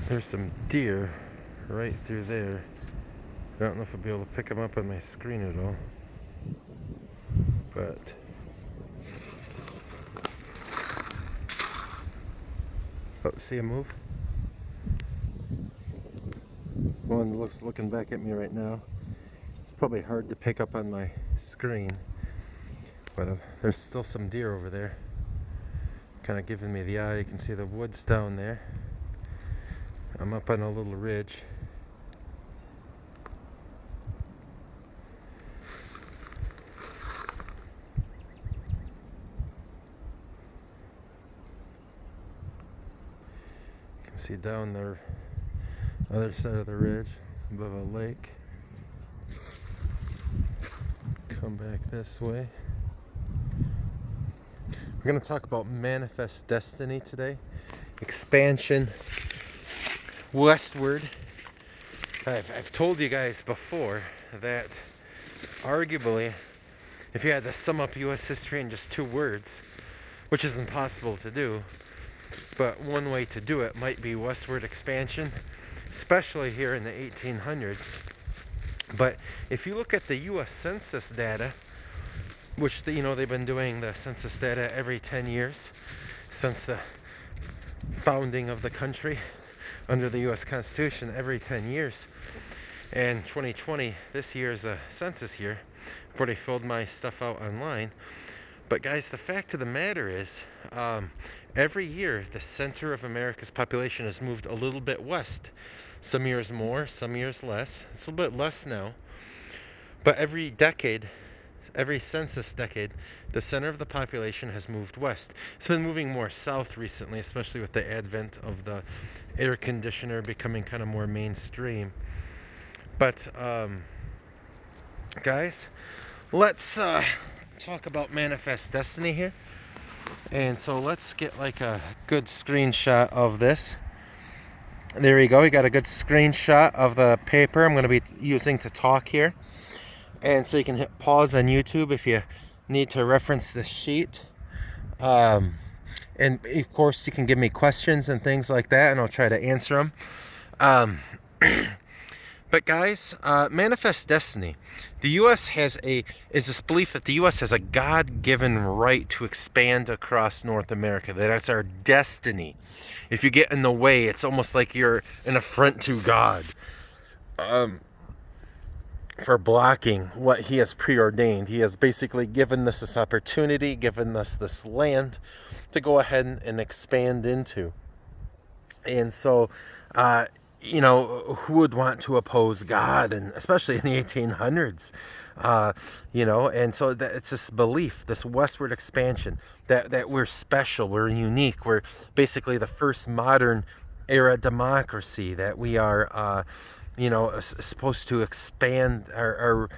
There's some deer right through there. I don't know if I'll be able to pick them up on my screen at all. But oh, see a move? One looking back at me right now. It's probably hard to pick up on my screen, but there's still some deer over there, kind of giving me the eye. You can see the woods down there. I'm up on a little ridge. You can see down the other side of the ridge above a lake. Come back this way. We're going to talk about manifest destiny today. Expansion westward. I've told you guys before that arguably, if you had to sum up U.S. history in just 2 words, which is impossible to do, but one way to do it might be westward expansion, especially here in the 1800s. But if you look at the U.S. Census data, which they've been doing the census data every 10 years since the founding of the country under the U.S. Constitution, every 10 years. And 2020, this year is a census year. I've already filled my stuff out online. But guys, the fact of the matter is, every year the center of America's population has moved a little bit west. Some years more, some years less. It's a little bit less now. But every decade, every census decade, the center of the population has moved west. It's been moving more south recently, especially with the advent of the air conditioner becoming kind of more mainstream. But guys, let's talk about manifest destiny here. And so let's get like a good screenshot of this. There we go. We got a good screenshot of the paper I'm going to be using to talk here. And so you can hit pause on YouTube if you need to reference the sheet. And of course, you can give me questions and things like that, and I'll try to answer them. But guys, manifest destiny. The U.S. is this belief that the U.S. has a God-given right to expand across North America. That's our destiny. If you get in the way, it's almost like you're an affront to God. For blocking what he has preordained. He has basically given us this opportunity, given us this land to go ahead and expand into. And so, who would want to oppose God, and especially in the 1800s, and so it's this belief, this westward expansion, that we're special, we're unique, we're basically the first modern era democracy, that we are, supposed to expand our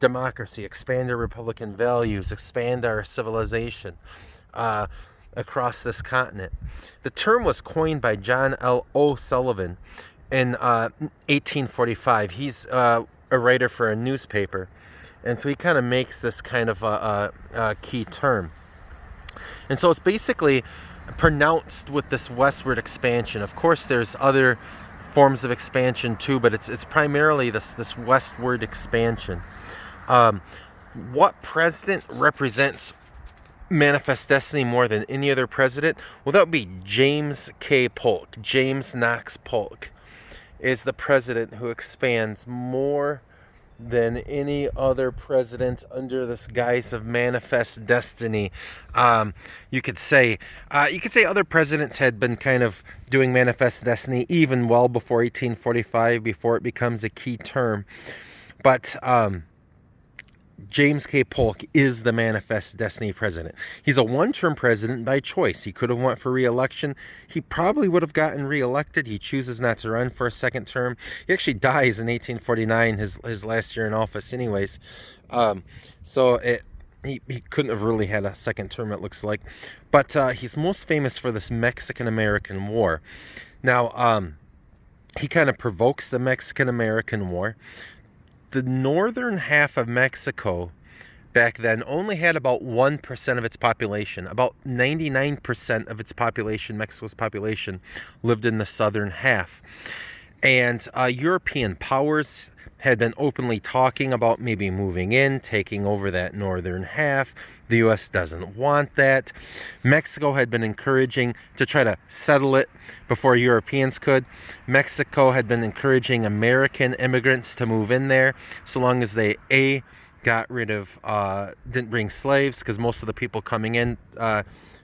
democracy, expand our Republican values, expand our civilization across this continent. The term was coined by John L. O'Sullivan in 1845. He's a writer for a newspaper, and so he kind of makes this kind of a key term. And so it's basically pronounced with this westward expansion. Of course, there's other forms of expansion too, but it's primarily this westward expansion. What president represents manifest destiny more than any other president? Well, that would be James K. Polk. James Knox Polk is the president who expands more than any other president under this guise of manifest destiny. You could say other presidents had been kind of doing manifest destiny even well before 1845, before it becomes a key term. But James K. Polk is the manifest destiny president. He's a one-term president by choice. He could have went for re-election. He probably would have gotten re-elected. He chooses not to run for a second term. He actually dies in 1849, his last year in office anyways. He couldn't have really had a second term, it looks like. But he's most famous for this Mexican-American War. Now, he kind of provokes the Mexican-American War. The northern half of Mexico back then only had about 1% of its population. About 99% of its population, Mexico's population, lived in the southern half. And European powers had been openly talking about maybe moving in, taking over that northern half. The U.S. doesn't want that. Mexico had been encouraging to try to settle it before Europeans could. Mexico had been encouraging American immigrants to move in there so long as they, got rid of, didn't bring slaves, because most of the people coming in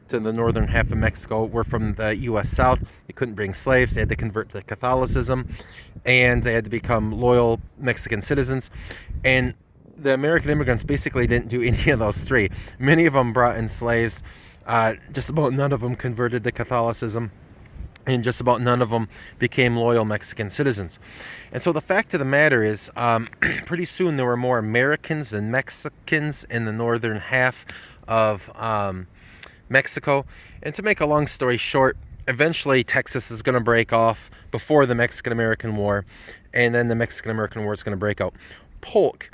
to the northern half of Mexico were from the U.S. South. They couldn't bring slaves. They had to convert to Catholicism, and they had to become loyal Mexican citizens. And the American immigrants basically didn't do any of those three. Many of them brought in slaves. Just about none of them converted to Catholicism. And just about none of them became loyal Mexican citizens. And so the fact of the matter is, pretty soon there were more Americans than Mexicans in the northern half of Mexico. And to make a long story short, eventually Texas is going to break off before the Mexican-American War, and then the Mexican-American War is going to break out. Polk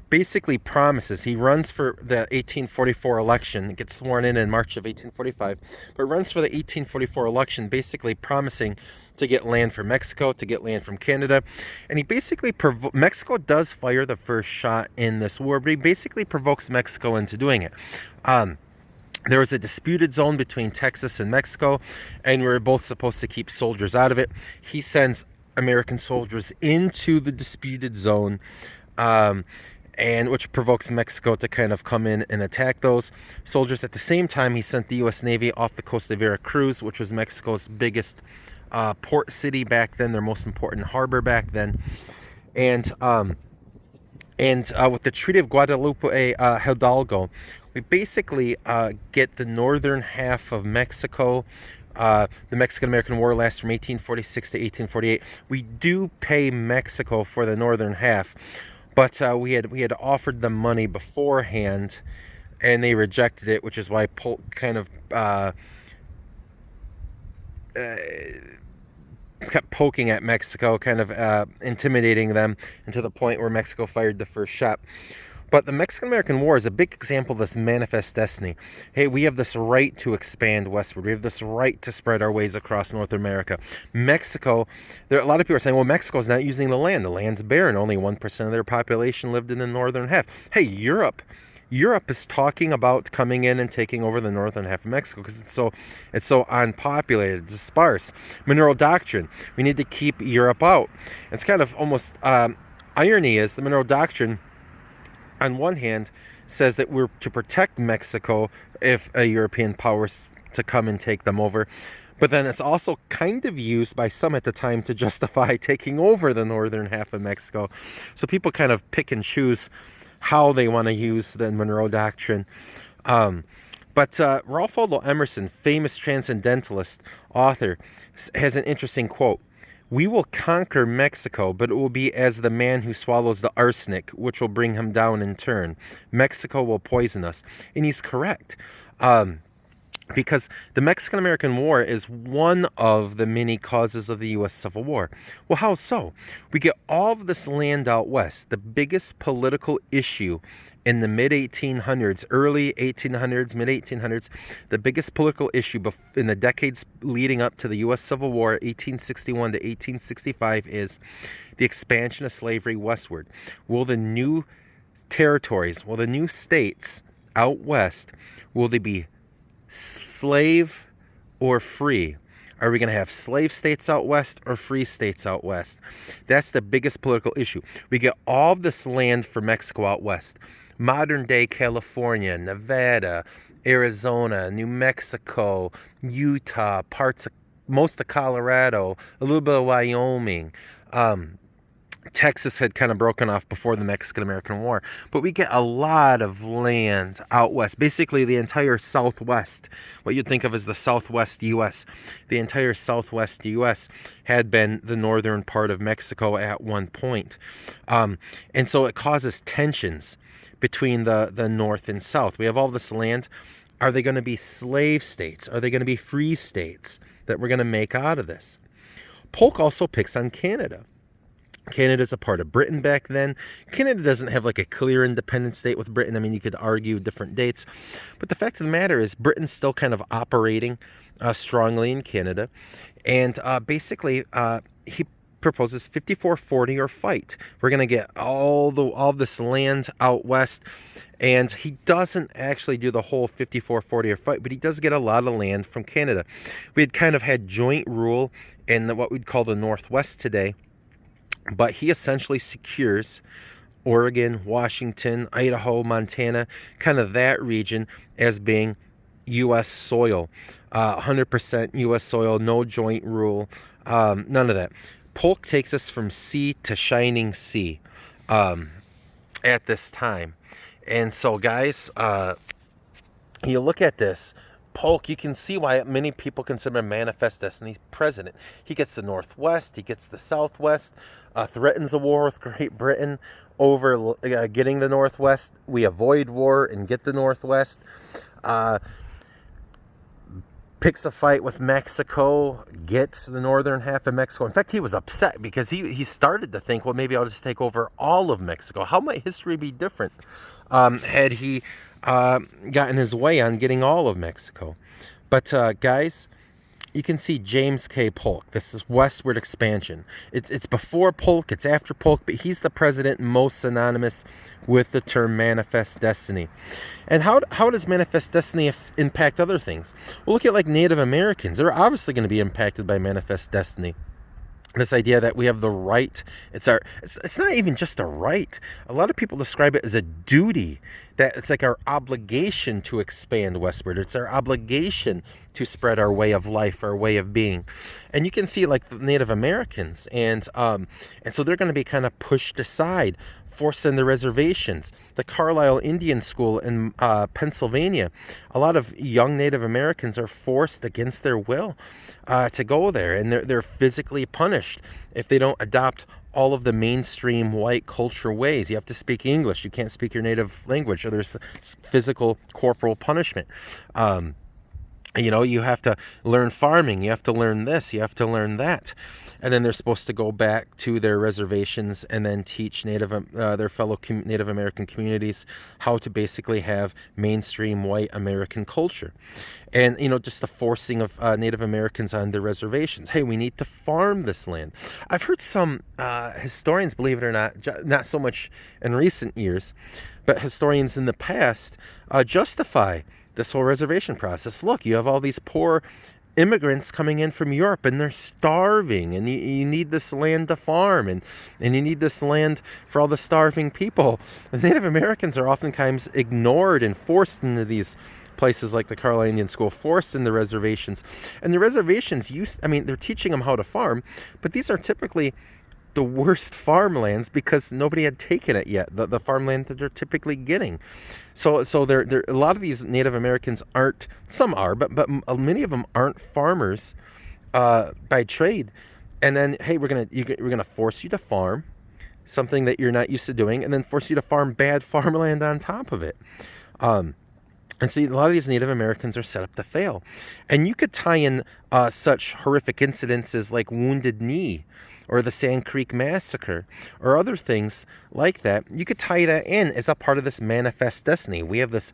basically promises, he runs for the 1844 election, gets sworn in March of 1845, but runs for the 1844 election basically promising to get land from Mexico, to get land from Canada. And he basically, Mexico does fire the first shot in this war, but he basically provokes Mexico into doing it. There was a disputed zone between Texas and Mexico, and we were both supposed to keep soldiers out of it. He sends American soldiers into the disputed zone, and which provokes Mexico to kind of come in and attack those soldiers. At the same time, he sent the U.S. Navy off the coast of Veracruz, which was Mexico's biggest port city back then, their most important harbor back then. And with the Treaty of Guadalupe Hidalgo, we basically get the northern half of Mexico. The Mexican-American War lasts from 1846 to 1848. We do pay Mexico for the northern half, but we had offered them money beforehand, and they rejected it, which is why Polk kind of kept poking at Mexico, kind of intimidating them, and to the point where Mexico fired the first shot. But the Mexican-American War is a big example of this manifest destiny. Hey, we have this right to expand westward. We have this right to spread our ways across North America. Mexico, a lot of people are saying, well, Mexico's not using the land. The land's barren. Only 1% of their population lived in the northern half. Hey, Europe is talking about coming in and taking over the northern half of Mexico because it's so unpopulated, it's sparse. Monroe Doctrine. We need to keep Europe out. It's kind of almost irony is the Monroe Doctrine, on one hand, says that we're to protect Mexico if a European power to come and take them over. But then it's also kind of used by some at the time to justify taking over the northern half of Mexico. So people kind of pick and choose how they want to use the Monroe Doctrine. But Ralph Waldo Emerson, famous transcendentalist author, has an interesting quote. We will conquer Mexico, but it will be as the man who swallows the arsenic, which will bring him down in turn. Mexico will poison us. And he's correct. Because the Mexican-American War is one of the many causes of the U.S. Civil War. Well, how so? We get all of this land out west. The biggest political issue in the mid-1800s, early 1800s, mid-1800s, the biggest political issue in the decades leading up to the U.S. Civil War, 1861 to 1865, is the expansion of slavery westward. Will the new territories, will the new states out west, will they be slave or free? Are we going to have slave states out west or free states out west? That's the biggest political issue. We get all of this land for Mexico out west. Modern day California, Nevada, Arizona, New Mexico, Utah, most of Colorado, a little bit of Wyoming. Texas had kind of broken off before the Mexican-American War. But we get a lot of land out west. Basically, the entire Southwest, what you'd think of as the Southwest U.S. The entire Southwest U.S. had been the northern part of Mexico at one point. And so it causes tensions between the North and South. We have all this land. Are they going to be slave states? Are they going to be free states that we're going to make out of this? Polk also picks on Canada. Canada's a part of Britain back then. Canada doesn't have like a clear independent state with Britain. I mean, you could argue different dates, but the fact of the matter is Britain's still kind of operating strongly in Canada. And basically, he proposes 54-40 or fight. We're going to get all this land out west. And he doesn't actually do the whole 54-40 or fight, but he does get a lot of land from Canada. We had kind of had joint rule in what we'd call the Northwest today. But he essentially secures Oregon, Washington, Idaho, Montana, kind of that region as being U.S. soil. 100% U.S. soil, no joint rule, none of that. Polk takes us from sea to shining sea at this time. And so, guys, you look at this. Polk, you can see why many people consider him Manifest Destiny president. He gets the Northwest, he gets the Southwest, threatens a war with Great Britain over getting the Northwest. We avoid war and get the Northwest. Picks a fight with Mexico, gets the northern half of Mexico. In fact, he was upset because he started to think, well, maybe I'll just take over all of Mexico. How might history be different had he gotten his way on getting all of Mexico? But guys, you can see James K. Polk. This is westward expansion. It's before Polk, it's after Polk, but he's the president most synonymous with the term Manifest Destiny. And how does Manifest Destiny impact other things? Well, look at like Native Americans. They're obviously going to be impacted by Manifest Destiny. This idea that we have the right, it's not even just a right. A lot of people describe it as a duty, that it's like our obligation to expand westward. It's our obligation to spread our way of life, our way of being. And you can see like the Native Americans, and so they're going to be kind of pushed aside, forced into reservations. The Carlisle Indian School in Pennsylvania, a lot of young Native Americans are forced against their will to go there, and they're physically punished if they don't adopt all of the mainstream white culture ways. You have to speak English. You can't speak your native language, or there's physical corporal punishment. You have to learn farming. You have to learn this. You have to learn that. And then they're supposed to go back to their reservations and then teach their fellow Native American communities how to basically have mainstream white American culture. And, just the forcing of Native Americans on their reservations. Hey, we need to farm this land. I've heard some historians, believe it or not so much in recent years, but historians in the past justify this whole reservation process. Look, you have all these poor immigrants coming in from Europe, and they're starving, and you need this land to farm, and you need this land for all the starving people. The Native Americans are oftentimes ignored and forced into these places like the Carlisle Indian School, forced into reservations. And the reservations, they're teaching them how to farm, but these are typically the worst farmlands because nobody had taken it yet, the farmland that they're typically getting. So they're a lot of these Native Americans aren't, some are, but many of them aren't farmers by trade. And then, hey, we're gonna force you to farm something that you're not used to doing, and then force you to farm bad farmland on top of it. And see, a lot of these Native Americans are set up to fail. And you could tie in such horrific incidences like Wounded Knee or the Sand Creek Massacre or other things like that. You could tie that in as a part of this Manifest Destiny. We have this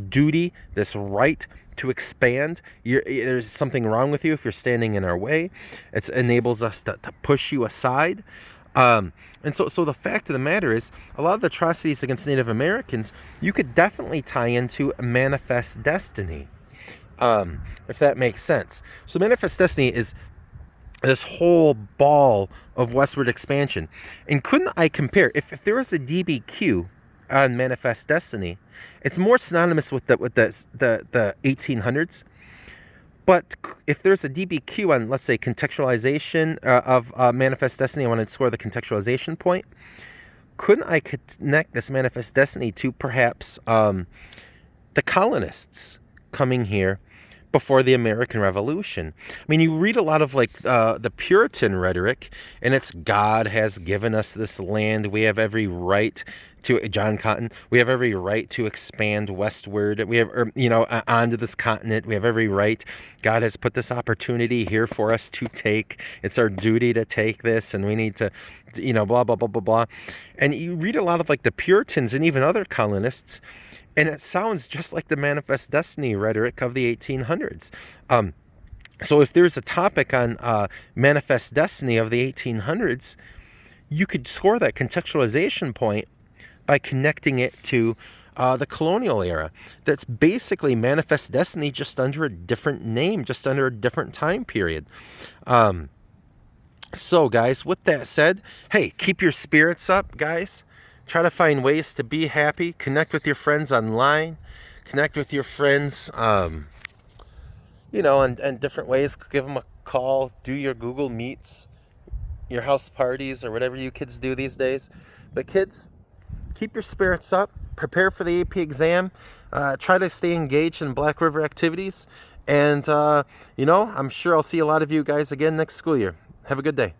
duty, this right to expand. There's something wrong with you if you're standing in our way. It enables us to push you aside. And so the fact of the matter is, a lot of the atrocities against Native Americans, you could definitely tie into Manifest Destiny, if that makes sense. So Manifest Destiny is this whole ball of westward expansion. And couldn't I compare, if there was a DBQ on Manifest Destiny, it's more synonymous with the 1800s. But if there's a DBQ on, let's say, contextualization of Manifest Destiny, I want to score the contextualization point. Couldn't I connect this Manifest Destiny to perhaps the colonists coming here before the American Revolution? I mean, you read a lot of like the Puritan rhetoric, and it's God has given us this land. We have every right to John Cotton. We have every right to expand westward. We have, onto this continent. We have every right. God has put this opportunity here for us to take. It's our duty to take this, and we need to, blah, blah, blah, blah, blah. And you read a lot of like the Puritans and even other colonists, and it sounds just like the Manifest Destiny rhetoric of the 1800s. So if there's a topic on Manifest Destiny of the 1800s, you could score that contextualization point by connecting it to the colonial era. That's basically Manifest Destiny, just under a different name, just under a different time period. So guys, with that said, hey, keep your spirits up, guys. Try to find ways to be happy. Connect with your friends online. Connect with your friends, and different ways. Give them a call. Do your Google Meets, your house parties, or whatever you kids do these days. But kids, keep your spirits up. Prepare for the AP exam. Try to stay engaged in Black River activities. And, I'm sure I'll see a lot of you guys again next school year. Have a good day.